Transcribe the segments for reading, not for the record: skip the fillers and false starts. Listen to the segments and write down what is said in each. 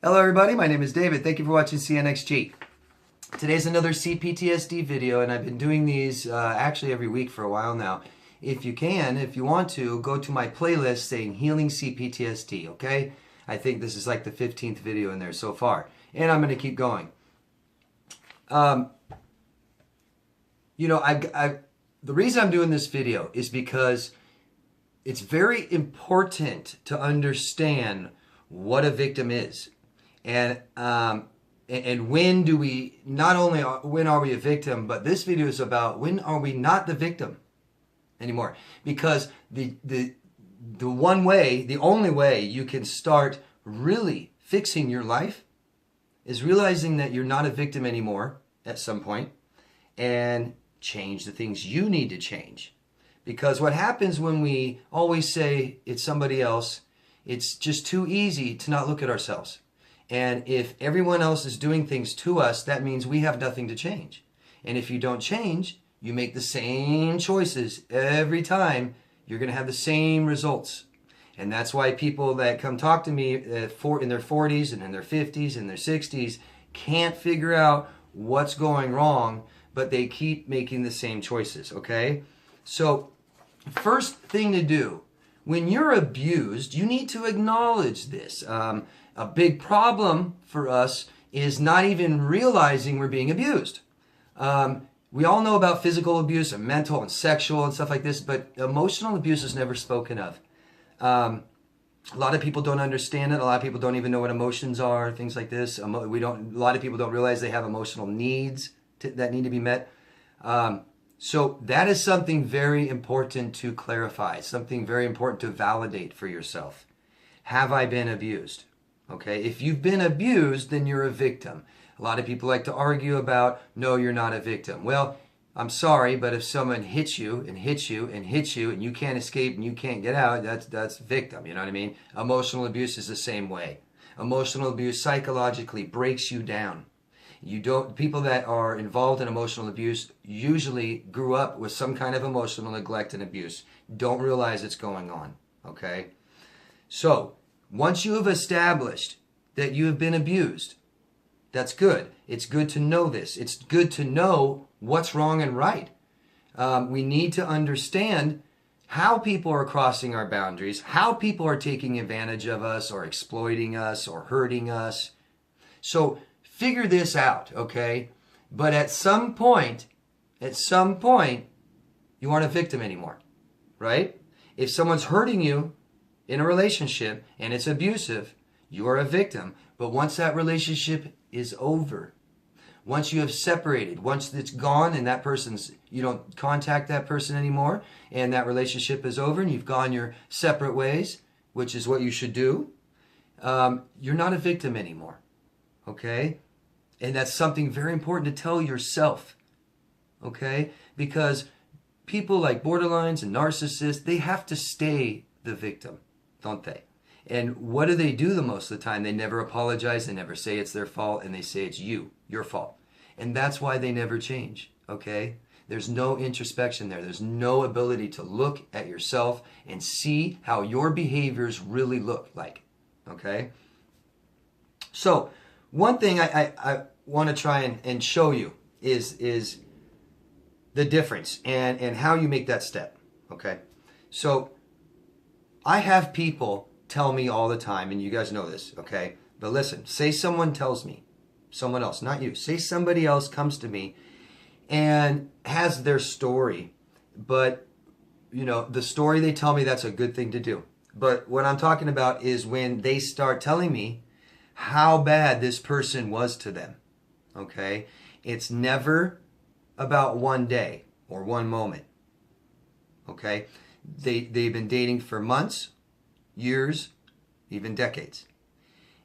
Hello everybody, my name is David. Thank you for watching CNXG. Today's another C-PTSD video, and I've been doing these actually every week for a while now. If you want to, go to my playlist saying Healing C-PTSD, okay? I think this is like the 15th video in there so far, and I'm going to keep going. The reason I'm doing this video is because it's very important to understand what a victim is. And when do we, not only when are we a victim, but this video is about when are we not the victim anymore. Because the only way you can start really fixing your life is realizing that you're not a victim anymore at some point and change the things you need to change. Because what happens when we always say it's somebody else, it's just too easy to not look at ourselves. And if everyone else is doing things to us, that means we have nothing to change. And if you don't change, you make the same choices every time, you're going to have the same results. And that's why people that come talk to me in their 40s and in their 50s and their 60s can't figure out what's going wrong, but they keep making the same choices, okay? So, first thing to do, when you're abused, you need to acknowledge this. A big problem for us is not even realizing we're being abused. We all know about physical abuse and mental and sexual and stuff like this, but emotional abuse is never spoken of. A lot of people don't understand it. A lot of people don't even know what emotions are, things like this. A lot of people don't realize they have emotional needs that need to be met. So that is something very important to clarify, something very important to validate for yourself. Have I been abused? Okay, if you've been abused, then you're a victim. A lot of people like to argue about, no, you're not a victim. Well, I'm sorry, but if someone hits you and hits you and hits you and you can't escape and you can't get out, that's victim, you know what I mean? Emotional abuse is the same way. Emotional abuse psychologically breaks you down. People that are involved in emotional abuse usually grew up with some kind of emotional neglect and abuse. Don't realize it's going on, okay? So, once you have established that you have been abused, that's good. It's good to know this. It's good to know what's wrong and right. We need to understand how people are crossing our boundaries, how people are taking advantage of us or exploiting us or hurting us. So figure this out, okay? But at some point, you aren't a victim anymore, right? If someone's hurting you in a relationship and it's abusive, you are a victim. But once that relationship is over, once you have separated, once it's gone and you don't contact that person anymore and that relationship is over and you've gone your separate ways, which is what you should do, you're not a victim anymore, okay? And that's something very important to tell yourself, okay? Because people like borderlines and narcissists, they have to stay the victim, don't they? And what do they do the most of the time? They never apologize, they never say it's their fault, and they say it's your fault. And that's why they never change, okay? There's no introspection there. There's no ability to look at yourself and see how your behaviors really look like, okay? So, one thing I want to try and show you is the difference and how you make that step, okay? So, I have people tell me all the time, and you guys know this, okay? But listen, say someone tells me, someone else, not you, say somebody else comes to me and has their story, but, the story they tell me, that's a good thing to do. But what I'm talking about is when they start telling me how bad this person was to them, okay? It's never about one day or one moment, okay? They've been dating for months, years, even decades.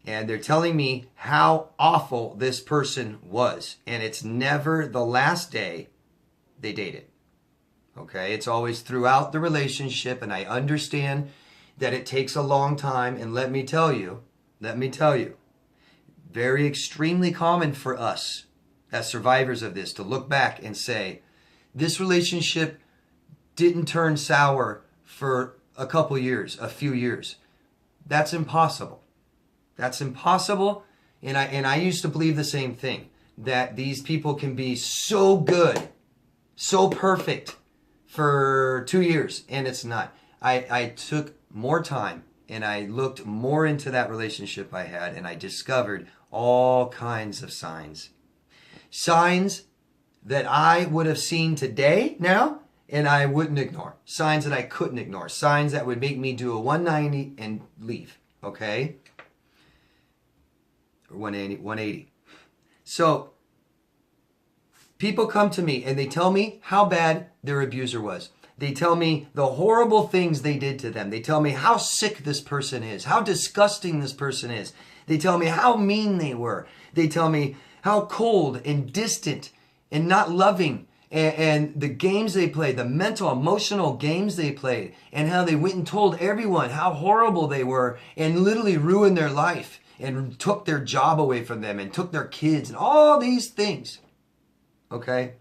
And they're telling me how awful this person was. And it's never the last day they dated. Okay? It's always throughout the relationship. And I understand that it takes a long time. And let me tell you, very extremely common for us as survivors of this to look back and say, this relationship didn't turn sour for a few years. That's impossible. That's impossible And I used to believe the same thing, that these people can be so good, so perfect for 2 years, and it's not. I took more time and I looked more into that relationship I had, and I discovered all kinds of signs. Signs that I would have seen today now and I wouldn't ignore. Signs that I couldn't ignore. Signs that would make me do a 190 and leave, okay? Or 180. So people come to me and they tell me how bad their abuser was. They tell me the horrible things they did to them. They tell me how sick this person is, how disgusting this person is. They tell me how mean they were. They tell me how cold and distant and not loving, and the games they played, the mental, emotional games they played, and how they went and told everyone how horrible they were and literally ruined their life and took their job away from them and took their kids and all these things. Okay?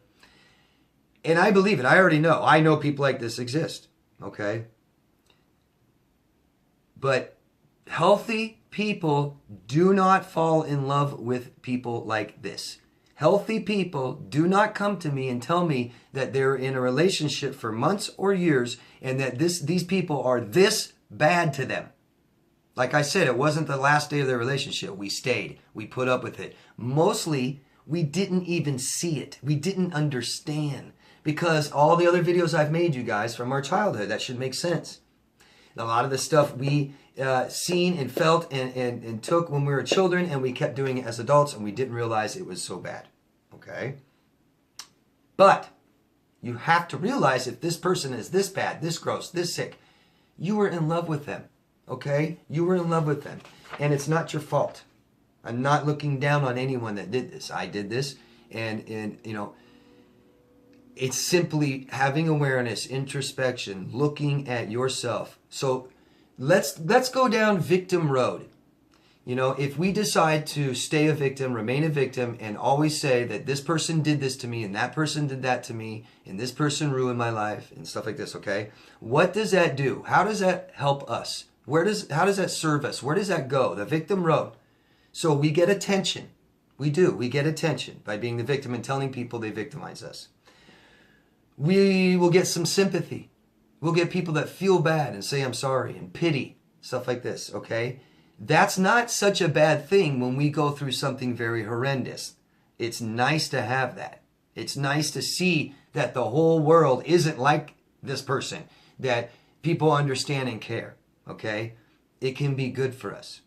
And I believe it. I already know. I know people like this exist. Okay? But healthy people do not fall in love with people like this. Healthy people do not come to me and tell me that they're in a relationship for months or years and that these people are this bad to them. Like I said, it wasn't the last day of their relationship. We stayed. We put up with it. Mostly, we didn't even see it. We didn't understand. Because all the other videos I've made, you guys, from our childhood, that should make sense. A lot of the stuff we seen and felt and took when we were children, and we kept doing it as adults, and we didn't realize it was so bad. Okay? But you have to realize if this person is this bad, this gross, this sick, you were in love with them. Okay? You were in love with them. And it's not your fault. I'm not looking down on anyone that did this. I did this, and you know, it's simply having awareness, introspection, looking at yourself. So let's go down victim road. You know, if we decide to stay a victim, remain a victim, and always say that this person did this to me, and that person did that to me, and this person ruined my life, and stuff like this, okay? What does that do? How does that help us? How does that serve us? Where does that go? The victim road. So we get attention. We do. We get attention by being the victim and telling people they victimize us. We will get some sympathy. We'll get people that feel bad and say, I'm sorry, and pity, stuff like this, okay? That's not such a bad thing when we go through something very horrendous. It's nice to have that. It's nice to see that the whole world isn't like this person, that people understand and care, okay? It can be good for us.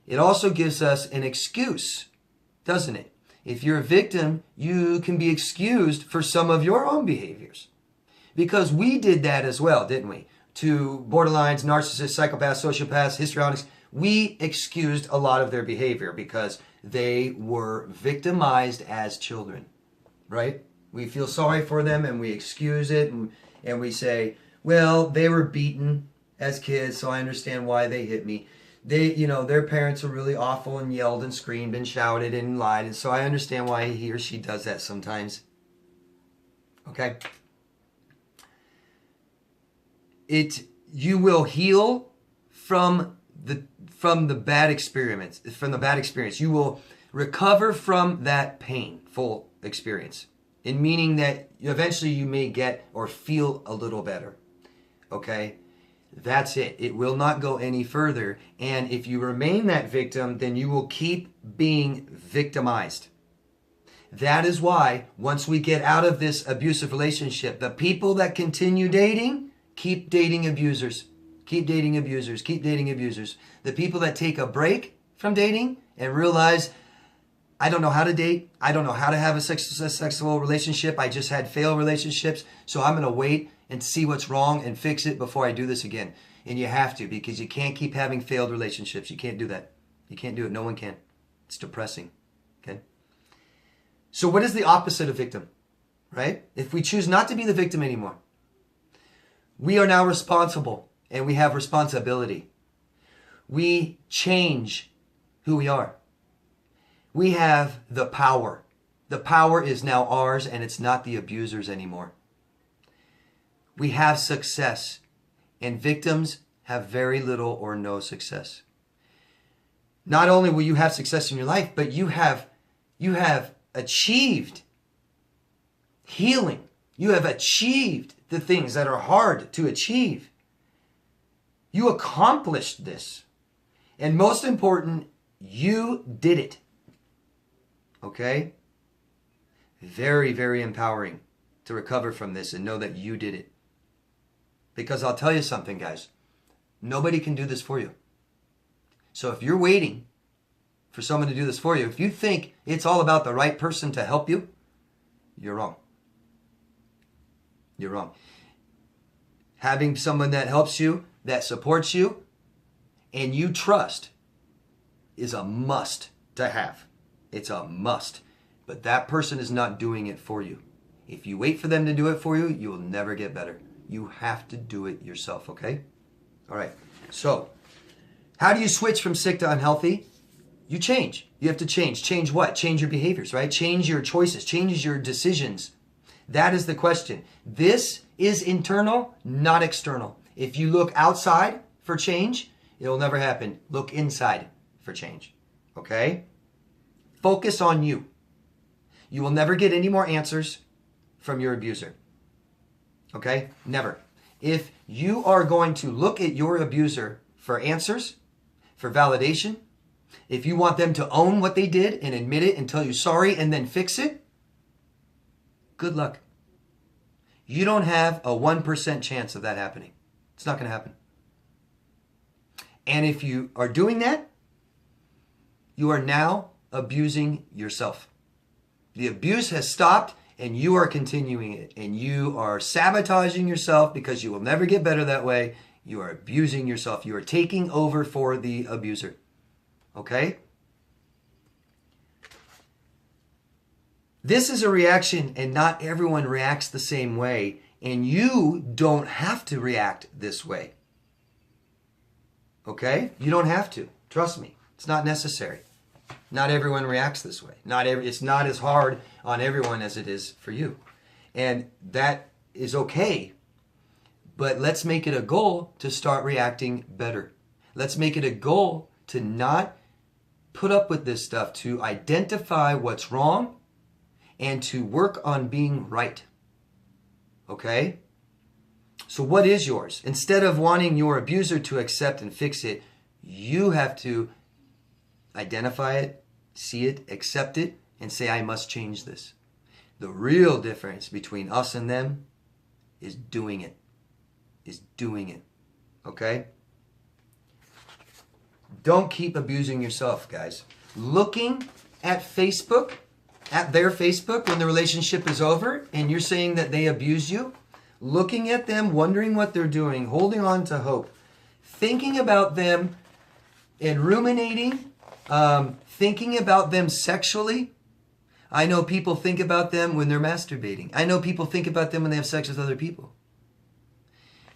It also gives us an excuse, doesn't it? If you're a victim, you can be excused for some of your own behaviors. Because we did that as well, didn't we? To borderlines, narcissists, psychopaths, sociopaths, histrionics, we excused a lot of their behavior because they were victimized as children, right? We feel sorry for them and we excuse it and we say, well, they were beaten as kids, so I understand why they hit me. They, you know, their parents were really awful and yelled and screamed and shouted and lied, and so I understand why he or she does that sometimes. Okay? You will heal from the bad experience. You will recover from that painful experience. In meaning that eventually you may get or feel a little better. Okay? That's it. It will not go any further. And if you remain that victim, then you will keep being victimized. That is why once we get out of this abusive relationship, the people that continue dating, keep dating abusers. Keep dating abusers. Keep dating abusers. The people that take a break from dating and realize, I don't know how to date. I don't know how to have a sexual relationship. I just had failed relationships. So I'm going to wait and see what's wrong and fix it before I do this again. And you have to, because you can't keep having failed relationships. You can't do that. You can't do it. No one can. It's depressing. Okay? So what is the opposite of victim? Right? If we choose not to be the victim anymore, we are now responsible and we have responsibility. We change who we are. We have the power. The power is now ours and it's not the abuser's anymore. We have success, and victims have very little or no success. not only will you have success in your life, but you have achieved healing. You have achieved the things that are hard to achieve. You accomplished this. And most important, you did it. Okay? Very, very empowering to recover from this and know that you did it. Because I'll tell you something, guys. Nobody can do this for you. So if you're waiting for someone to do this for you, if you think it's all about the right person to help you, you're wrong. You're wrong. Having someone that helps you, that supports you, and you trust is a must to have. It's a must. But that person is not doing it for you. If you wait for them to do it for you, you will never get better. You have to do it yourself, okay? All right. So, how do you switch from sick to unhealthy? You change. You have to change. Change what? Change your behaviors, right? Change your choices. Change your decisions. That is the question. This is internal, not external. If you look outside for change, it'll never happen. Look inside for change, okay? Focus on you. You will never get any more answers from your abuser, okay? Never. If you are going to look at your abuser for answers, for validation, if you want them to own what they did and admit it and tell you sorry and then fix it, good luck. You don't have a 1% chance of that happening. It's not going to happen. And if you are doing that, you are now abusing yourself. The abuse has stopped and you are continuing it. And you are sabotaging yourself because you will never get better that way. You are abusing yourself. You are taking over for the abuser. Okay? This is a reaction, and not everyone reacts the same way, and you don't have to react this way. Okay? You don't have to. Trust me. It's not necessary. Not everyone reacts this way. It's not as hard on everyone as it is for you. And that is okay. But let's make it a goal to start reacting better. Let's make it a goal to not put up with this stuff, to identify what's wrong and to work on being right. Okay? So what is yours? Instead of wanting your abuser to accept and fix it, you have to identify it, see it, accept it, and say, I must change this. The real difference between us and them is doing it. Is doing it. Okay? Don't keep abusing yourself, guys. Looking at Facebook, at their Facebook when the relationship is over and you're saying that they abuse you, looking at them, wondering what they're doing, holding on to hope, thinking about them and ruminating, thinking about them sexually. I know people think about them when they're masturbating. I know people think about them when they have sex with other people.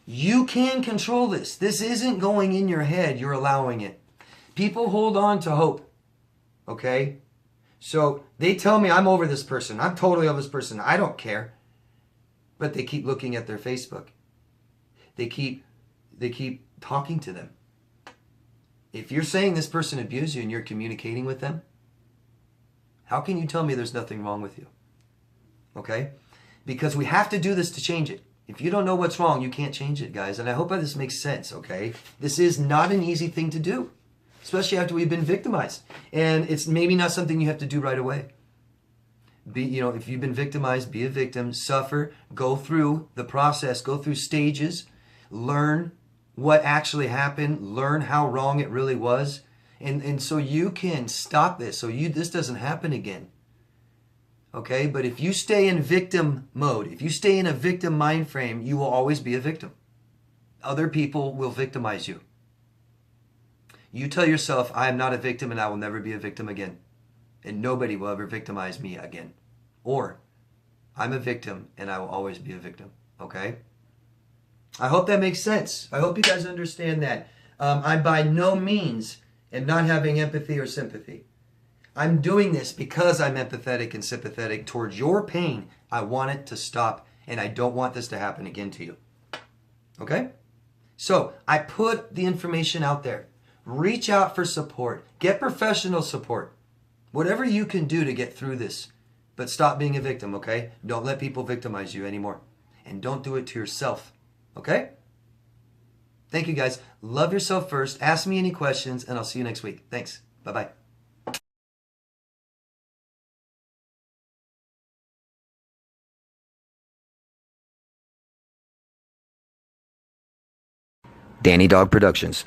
You can control this. This isn't going in your head. You're allowing it. People hold on to hope. Okay? So they tell me I'm over this person. I'm totally over this person. I don't care. But they keep looking at their Facebook. They keep talking to them. If you're saying this person abused you and you're communicating with them, how can you tell me there's nothing wrong with you? Okay? Because we have to do this to change it. If you don't know what's wrong, you can't change it, guys. And I hope this makes sense, okay? This is not an easy thing to do, especially after we've been victimized. And it's maybe not something you have to do right away. If you've been victimized, be a victim, suffer, go through the process, go through stages, learn what actually happened, learn how wrong it really was. And so you can stop this, so this doesn't happen again. Okay, but if you stay in victim mode, if you stay in a victim mind frame, you will always be a victim. Other people will victimize you. You tell yourself, I am not a victim and I will never be a victim again. And nobody will ever victimize me again. Or, I'm a victim and I will always be a victim. Okay? I hope that makes sense. I hope you guys understand that. I by no means am not having empathy or sympathy. I'm doing this because I'm empathetic and sympathetic towards your pain. I want it to stop, and I don't want this to happen again to you. Okay? So, I put the information out there. Reach out for support. Get professional support. Whatever you can do to get through this. But stop being a victim, okay? Don't let people victimize you anymore. And don't do it to yourself, okay? Thank you, guys. Love yourself first. Ask me any questions, and I'll see you next week. Thanks. Bye-bye. Danny Dog Productions.